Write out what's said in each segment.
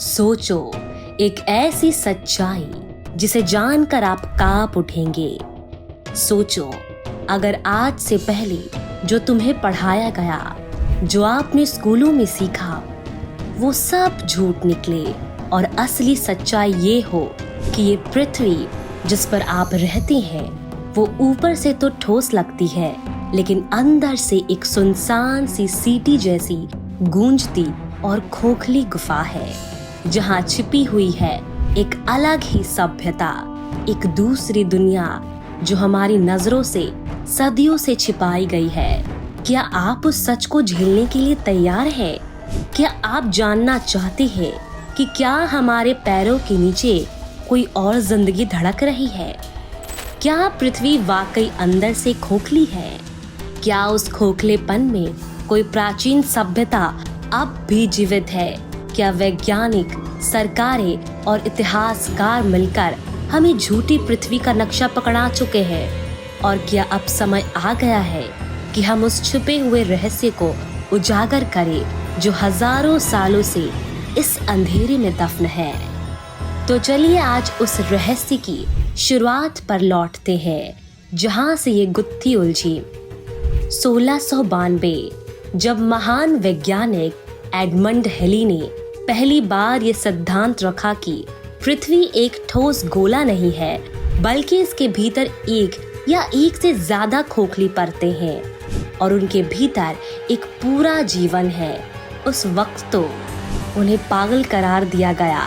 सोचो, एक ऐसी सच्चाई जिसे जानकर आप कांप उठेंगे। सोचो, अगर आज से पहले जो तुम्हें पढ़ाया गया, जो आपने स्कूलों में सीखा, वो सब झूठ निकले और असली सच्चाई ये हो कि ये पृथ्वी जिस पर आप रहते हैं वो ऊपर से तो ठोस लगती है, लेकिन अंदर से एक सुनसान सी सीटी जैसी गूंजती और खोखली गुफा है, जहाँ छिपी हुई है एक अलग ही सभ्यता, एक दूसरी दुनिया जो हमारी नजरों से सदियों से छिपाई गई है। क्या आप उस सच को झेलने के लिए तैयार हैं? क्या आप जानना चाहते हैं कि क्या हमारे पैरों के नीचे कोई और जिंदगी धड़क रही है? क्या पृथ्वी वाकई अंदर से खोखली है? क्या उस खोखलेपन में कोई प्राचीन सभ्यता अब भी जीवित है? क्या वैज्ञानिक, सरकारें और इतिहासकार मिलकर हमें झूठी पृथ्वी का नक्शा पकड़ा चुके हैं? और क्या अब समय आ गया है कि हम उस छुपे हुए रहस्य को उजागर करें जो हजारों सालों से इस अंधेरे में दफन है? तो चलिए आज उस रहस्य की शुरुआत पर लौटते हैं, जहां से ये गुत्थी उलझी। 1692 जब महान वैज्ञानिक एडमंड हेली ने पहली बार ये सिद्धांत रखा कि पृथ्वी एक ठोस गोला नहीं है, बल्कि इसके भीतर एक या एक से ज्यादा खोखली परतें हैं और उनके भीतर एक पूरा जीवन है, उस वक्त तो उन्हें पागल करार दिया गया।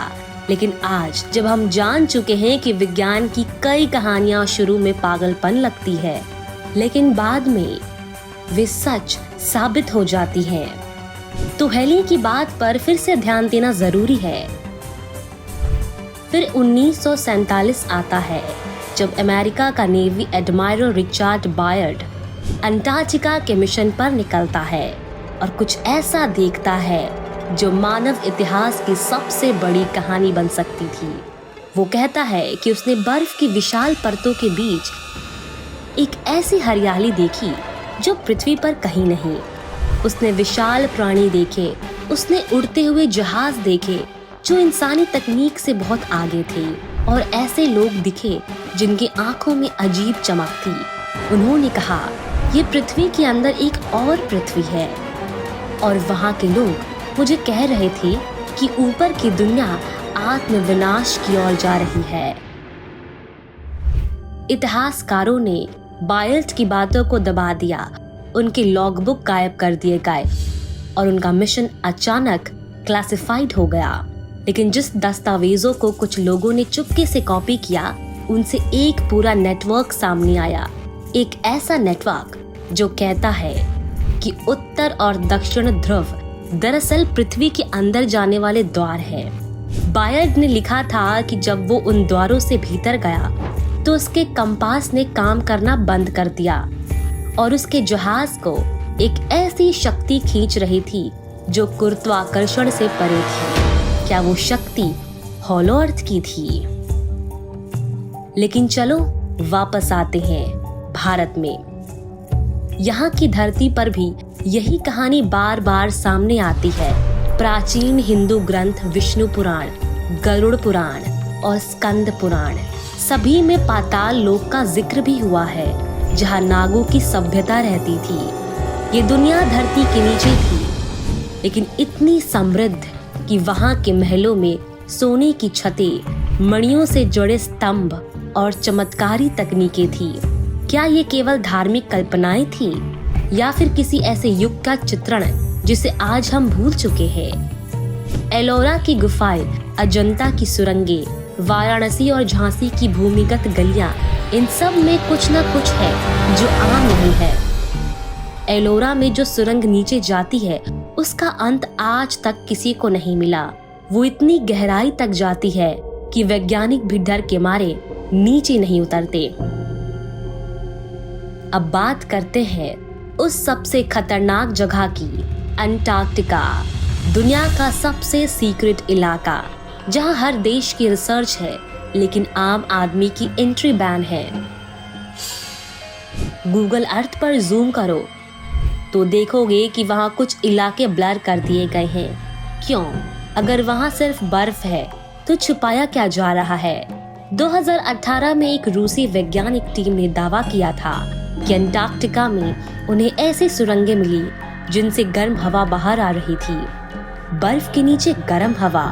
लेकिन आज जब हम जान चुके हैं कि विज्ञान की कई कहानियां शुरू में पागलपन लगती है, लेकिन बाद में वे सच साबित हो जाती हैं, तो हेली की बात पर फिर से ध्यान देना जरूरी है। फिर 1947 आता है, जब अमेरिका का नेवी एडमायरल रिचर्ड बायर्ड अंटार्कटिका के मिशन पर निकलता है और कुछ ऐसा देखता है जो मानव इतिहास की सबसे बड़ी कहानी बन सकती थी। वो कहता है कि उसने बर्फ की विशाल परतों के बीच एक ऐसी हरियाली देखी जो पृथ्वी पर कहीं नहीं। उसने विशाल प्राणी देखे, उसने उड़ते हुए जहाज देखे जो इंसानी तकनीक से बहुत आगे थे, और ऐसे लोग दिखे जिनकी आंखों में अजीब चमक थी। उन्होंने कहा, ये पृथ्वी के अंदर एक और पृथ्वी है। और वहाँ के लोग मुझे कह रहे थे कि ऊपर की दुनिया आत्मविनाश की ओर जा रही है। इतिहासकारों ने बायर्ड की बातों को दबा दिया, उनके लॉगबुक गायब कर दिए गए और उनका मिशन अचानक क्लासिफाइड हो गया। लेकिन जिस दस्तावेजों को कुछ लोगों ने चुपके से कॉपी किया, उनसे एक पूरा नेटवर्क सामने आया। एक ऐसा नेटवर्क जो कहता है कि उत्तर और दक्षिण ध्रुव दरअसल पृथ्वी के अंदर जाने वाले द्वार हैं। बायर्ड ने लिखा था कि जब वो उन द्वारों से भीतर गया तो उसके कंपास ने काम करना बंद कर दिया और उसके जहाज को एक ऐसी शक्ति खींच रही थी जो गुरुत्वाकर्षण से परे थी। क्या वो शक्ति हॉलो अर्थ की थी? लेकिन चलो वापस आते हैं भारत में। यहाँ की धरती पर भी यही कहानी बार बार सामने आती है। प्राचीन हिंदू ग्रंथ विष्णु पुराण, गरुड़ पुराण और स्कंद पुराण, सभी में पाताल लोक का जिक्र भी हुआ है, जहाँ नागों की सभ्यता रहती थी। ये दुनिया धरती के नीचे थी, लेकिन इतनी समृद्ध कि वहाँ के महलों में सोने की छतें, मणियों से जुड़े स्तंभ और चमत्कारी तकनीकें थी। क्या ये केवल धार्मिक कल्पनाएं थी या फिर किसी ऐसे युग का चित्रण जिसे आज हम भूल चुके हैं? एलोरा की गुफाएं, अजंता की सुरंगें, वाराणसी और झांसी की भूमिगत गलियां, इन सब में कुछ न कुछ है जो आम नहीं है। एलोरा में जो सुरंग नीचे जाती है, उसका अंत आज तक किसी को नहीं मिला। वो इतनी गहराई तक जाती है कि वैज्ञानिक भी डर के मारे नीचे नहीं उतरते। अब बात करते हैं उस सबसे खतरनाक जगह की, अंटार्कटिका, दुनिया का सबसे सीक्रेट इलाका, जहां हर देश की रिसर्च है लेकिन आम आदमी की एंट्री बैन है। गूगल अर्थ पर जूम करो तो देखोगे कि वहां कुछ इलाके ब्लर कर दिए गए हैं। क्यों? अगर वहाँ सिर्फ बर्फ है तो छुपाया क्या जा रहा है? 2018 में एक रूसी वैज्ञानिक टीम ने दावा किया था कि अंटार्कटिका में उन्हें ऐसी सुरंगें मिली जिनसे गर्म हवा बाहर आ रही थी। बर्फ के नीचे गर्म हवा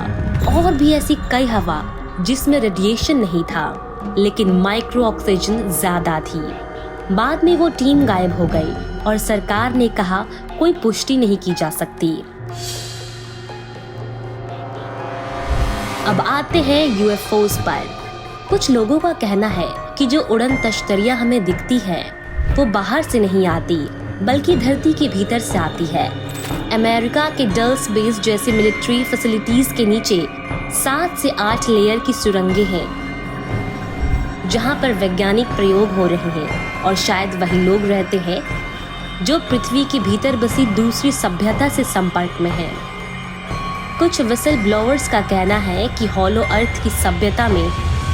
और भी ऐसी कई हवा जिसमें रेडिएशन नहीं था, लेकिन माइक्रो ऑक्सीजन ज्यादा थी। बाद में वो टीम गायब हो गई और सरकार ने कहा कोई पुष्टि नहीं की जा सकती। अब आते हैं यूएफओस पर। कुछ लोगों का कहना है कि जो उड़न तश्तरियां हमें दिखती है वो बाहर से नहीं आती बल्कि धरती के भीतर से आती है। अमेरिका के डल्स बेस जैसे मिलिट्री फैसिलिटीज के नीचे 7 से 8 लेयर की सुरंगें हैं जहां पर वैज्ञानिक प्रयोग हो रहे हैं और शायद वही लोग रहते हैं जो पृथ्वी के भीतर बसी दूसरी सभ्यता से संपर्क में हैं। कुछ विसल ब्लोअर्स का कहना है कि हॉलो अर्थ की सभ्यता में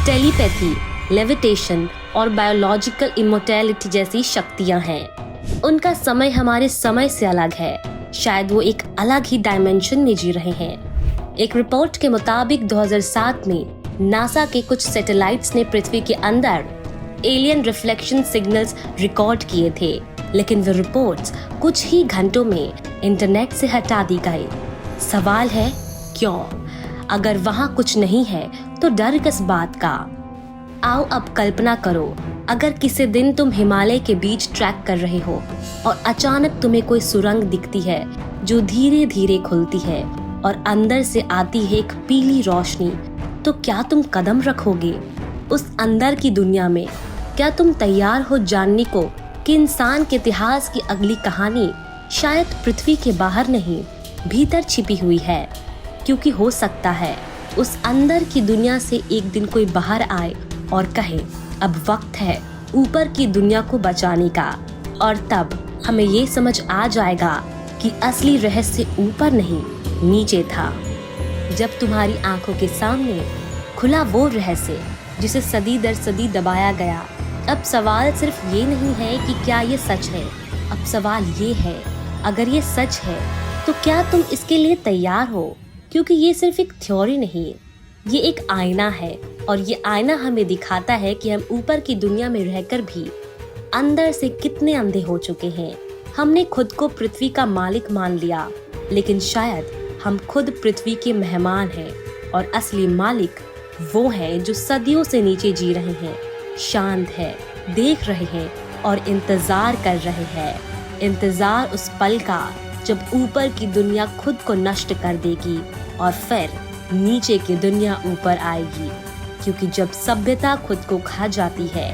टेलीपैथी, लेविटेशन और बायोलॉजिकल इमोर्टैलिटी जैसी शक्तियां हैं। उनका समय हमारे समय से अलग है, शायद वो एक अलग ही डायमेंशन में जी रहे हैं। एक रिपोर्ट के मुताबिक 2007 में नासा के कुछ सैटेलाइट्स ने पृथ्वी के अंदर एलियन रिफ्लेक्शन सिग्नल्स रिकॉर्ड किए थे, लेकिन वे रिपोर्ट्स कुछ ही घंटों में इंटरनेट से हटा दी गई। सवाल है क्यों? अगर वहाँ कुछ नहीं है तो डर किस बात का? आओ अब कल्पना करो, अगर किसी दिन तुम हिमालय के बीच ट्रैक कर रहे हो और अचानक तुम्हें कोई सुरंग दिखती है जो धीरे धीरे खुलती है और अंदर से आती है एक पीली रोशनी, तो क्या तुम कदम रखोगे उस अंदर की दुनिया में? क्या तुम तैयार हो जानने को कि इंसान के इतिहास की अगली कहानी शायद पृथ्वी के बाहर नहीं, भीतर छिपी हुई है? क्योंकि हो सकता है उस अंदर की दुनिया से एक दिन कोई बाहर आए और कहे अब वक्त है ऊपर की दुनिया को बचाने का, और तब हमें ये समझ आ जाएगा कि असली रहस्य ऊपर नहीं नीचे था। जब तुम्हारी आंखों के सामने खुला वो रहस्य जिसे सदी दर सदी दबाया गया, अब सवाल सिर्फ ये नहीं है कि क्या ये सच है, अब सवाल ये है अगर ये सच है तो क्या तुम इसके लिए तैयार हो? क्योंकि ये सिर्फ एक थ्योरी नहीं, ये एक आईना है, और ये आईना हमें दिखाता है कि हम ऊपर की दुनिया में रहकर भी अंदर से कितने अंधे हो चुके हैं। हमने खुद को पृथ्वी का मालिक मान लिया, लेकिन शायद हम खुद पृथ्वी के मेहमान हैं और असली मालिक वो हैं जो सदियों से नीचे जी रहे हैं, शांत है, देख रहे हैं और इंतजार कर रहे हैं। इंतजार उस पल का जब ऊपर की दुनिया खुद को नष्ट कर देगी और फिर नीचे की दुनिया ऊपर आएगी, क्योंकि जब सभ्यता खुद को खा जाती है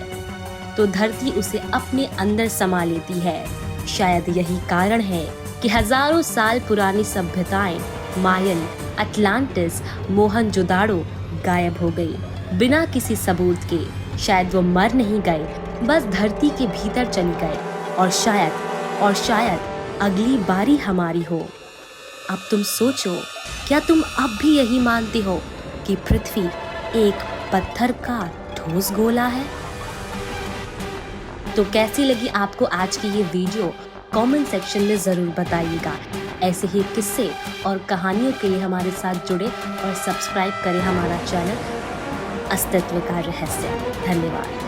तो धरती उसे अपने अंदर समा लेती है। शायद यही कारण है कि हजारों साल पुरानी सभ्यताएं मायन, अटलांटिस, मोहनजोदाड़ो गायब हो गई बिना किसी सबूत के। शायद वो मर नहीं गए, बस धरती के भीतर चली गए, और शायद अगली बारी हमारी हो। अब तुम सोचो, क्या तुम अब भी यही मानते हो कि पृथ्वी एक पत्थर का ठोस गोला है? तो कैसी लगी आपको आज की ये वीडियो? कमेंट सेक्शन में जरूर बताइएगा। ऐसे ही किस्से और कहानियों के लिए हमारे साथ जुड़े और सब्सक्राइब करें हमारा चैनल अस्तित्व का रहस्य। धन्यवाद।